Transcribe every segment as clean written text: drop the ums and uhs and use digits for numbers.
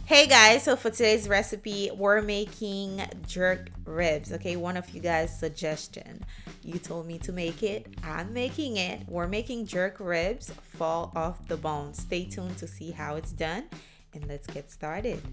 Hey guys, so for today's recipe, we're making jerk ribs. Okay, one of you guys' suggestion. You told me to make it. I'm making it. We're making jerk ribs fall off the bone. Stay tuned to see how it's done, and let's get started.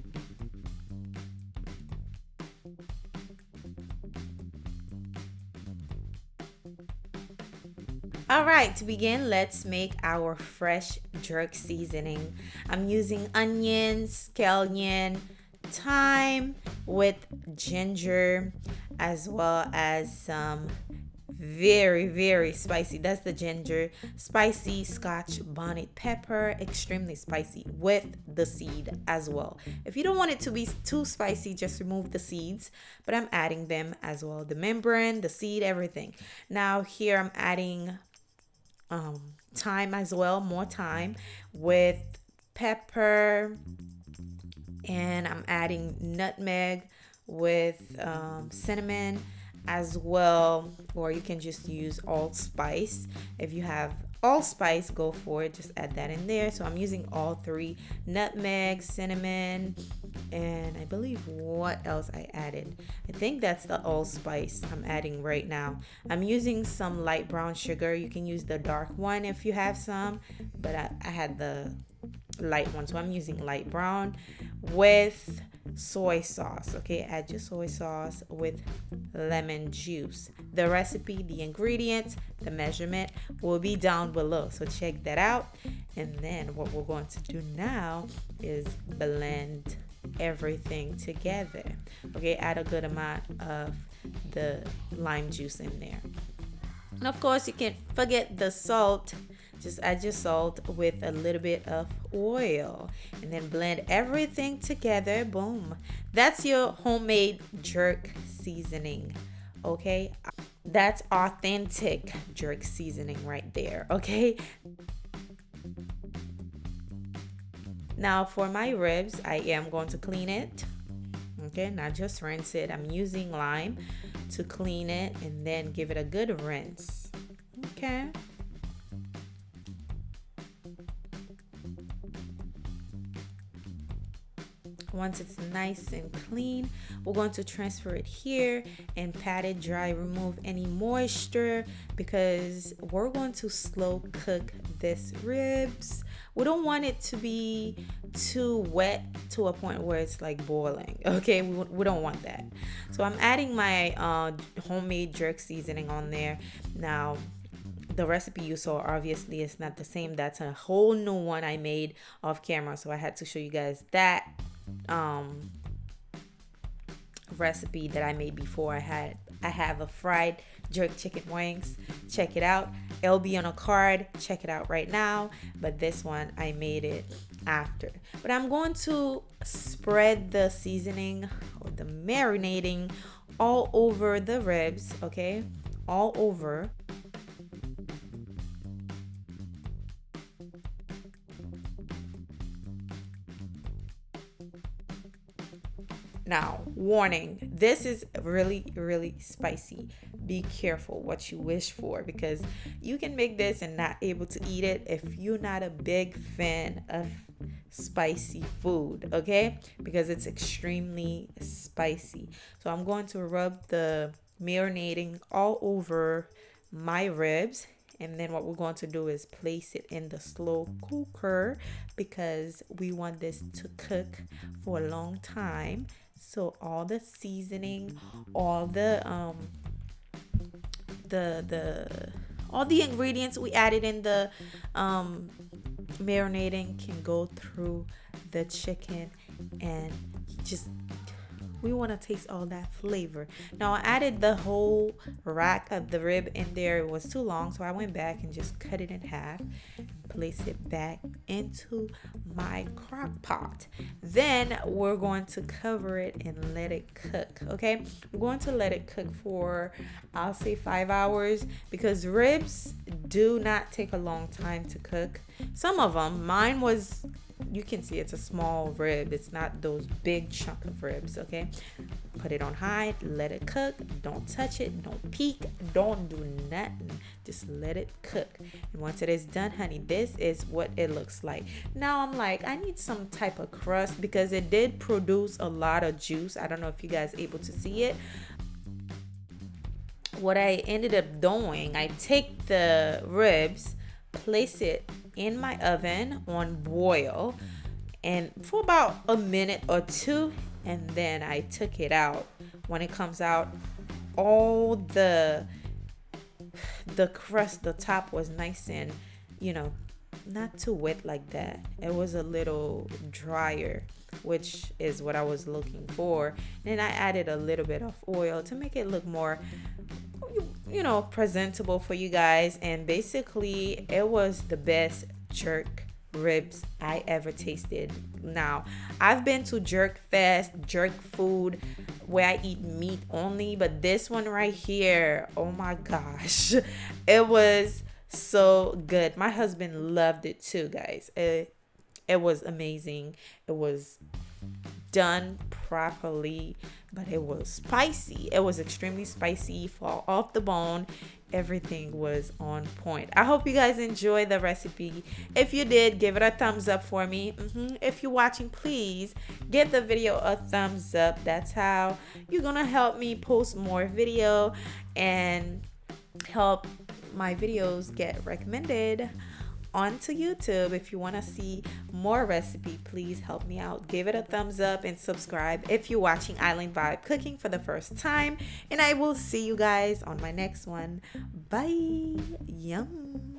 All right, to begin, let's make our fresh jerk seasoning. I'm using onions, scallion, thyme with ginger, as well as some very spicy. That's the ginger, spicy scotch bonnet pepper, extremely spicy with the seed as well. If you don't want it to be too spicy, just remove the seeds, but I'm adding them as well, the membrane, the seed, everything. Now here I'm adding thyme as well, more thyme with pepper, and I'm adding nutmeg with cinnamon as well, or you can just use allspice. If you have allspice, go for it, just add that in there. So I'm using all three: nutmeg, cinnamon, and I believe what else I added. I think that's the allspice I'm adding right now. I'm using some light brown sugar. You can use the dark one if you have some, but I had the light one, so I'm using light brown with soy sauce. Okay, add your soy sauce with lemon juice. The recipe, the ingredients, the measurement will be down below, so check that out. And then what we're going to do now is blend everything together. Okay, add a good amount of the lime juice in there, and of course you can't forget the salt. Just add your salt with a little bit of oil and then blend everything together. Boom. That's your homemade jerk seasoning. Okay? That's authentic jerk seasoning right there. Okay? Now for my ribs, I am going to clean it. Okay, not just rinse it. I'm using lime to clean it and then give it a good rinse. Okay? Once it's nice and clean, we're going to transfer it here and pat it dry. Remove any moisture because we're going to slow cook this ribs. We don't want it to be too wet to a point where it's like boiling. Okay, we don't want that. So I'm adding my homemade jerk seasoning on there. Now the recipe you saw obviously is not the same. That's a whole new one I made off camera, so I had to show you guys that recipe that I made before. I have a fried jerk chicken wings. Check it out. It'll be on a card. Check it out right now. But this one I made it after. But I'm going to spread the seasoning or the marinating all over the ribs, okay? All over. Now, warning, this is really spicy. Be careful what you wish for because you can make this and not able to eat it if you're not a big fan of spicy food, okay? Because it's extremely spicy. So I'm going to rub the marinating all over my ribs, and then what we're going to do is place it in the slow cooker because we want this to cook for a long time. So all the seasoning, all the all the ingredients we added in the marinating can go through the chicken, and just we want to taste all that flavor. Now I added the whole rack of the rib in there. It was too long, so I went back and just cut it in half and place it back into my crock pot. Then we're going to cover it and let it cook. Okay, we're going to let it cook for, I'll say, 5 hours because ribs do not take a long time to cook. Some of them, mine was you can see it's a small rib. It's not those big chunk of ribs, okay? Put it on high, let it cook. Don't touch it, don't peek, don't do nothing. Just let it cook. And once it is done, honey, this is what it looks like. Now I'm like, I need some type of crust because it did produce a lot of juice. I don't know if you guys able to see it. What I ended up doing, I take the ribs, place it in my oven on boil, and for about a minute or two, and then I took it out. When it comes out, all the crust, the top was nice and, you know, not too wet like that. It was a little drier, which is what I was looking for. Then I added a little bit of oil to make it look more, you know, presentable for you guys. And basically it was the best jerk ribs I ever tasted. Now, I've been to jerk fest, jerk food where I eat meat only, but this one right here, oh my gosh, it was so good. My husband loved it too, guys. It was amazing. It was done properly, but it was spicy. It was extremely spicy, fall off the bone. Everything was on point. I hope you guys enjoy the recipe. If you did, give it a thumbs up for me. If you're watching, please give the video a thumbs up. That's how you're gonna help me post more video and help my videos get recommended onto YouTube. If you want to see more recipe, please help me out. Give it a thumbs up and subscribe if you're watching Island Vibe Cooking for the first time. And I will see you guys on my next one. Bye. Yum.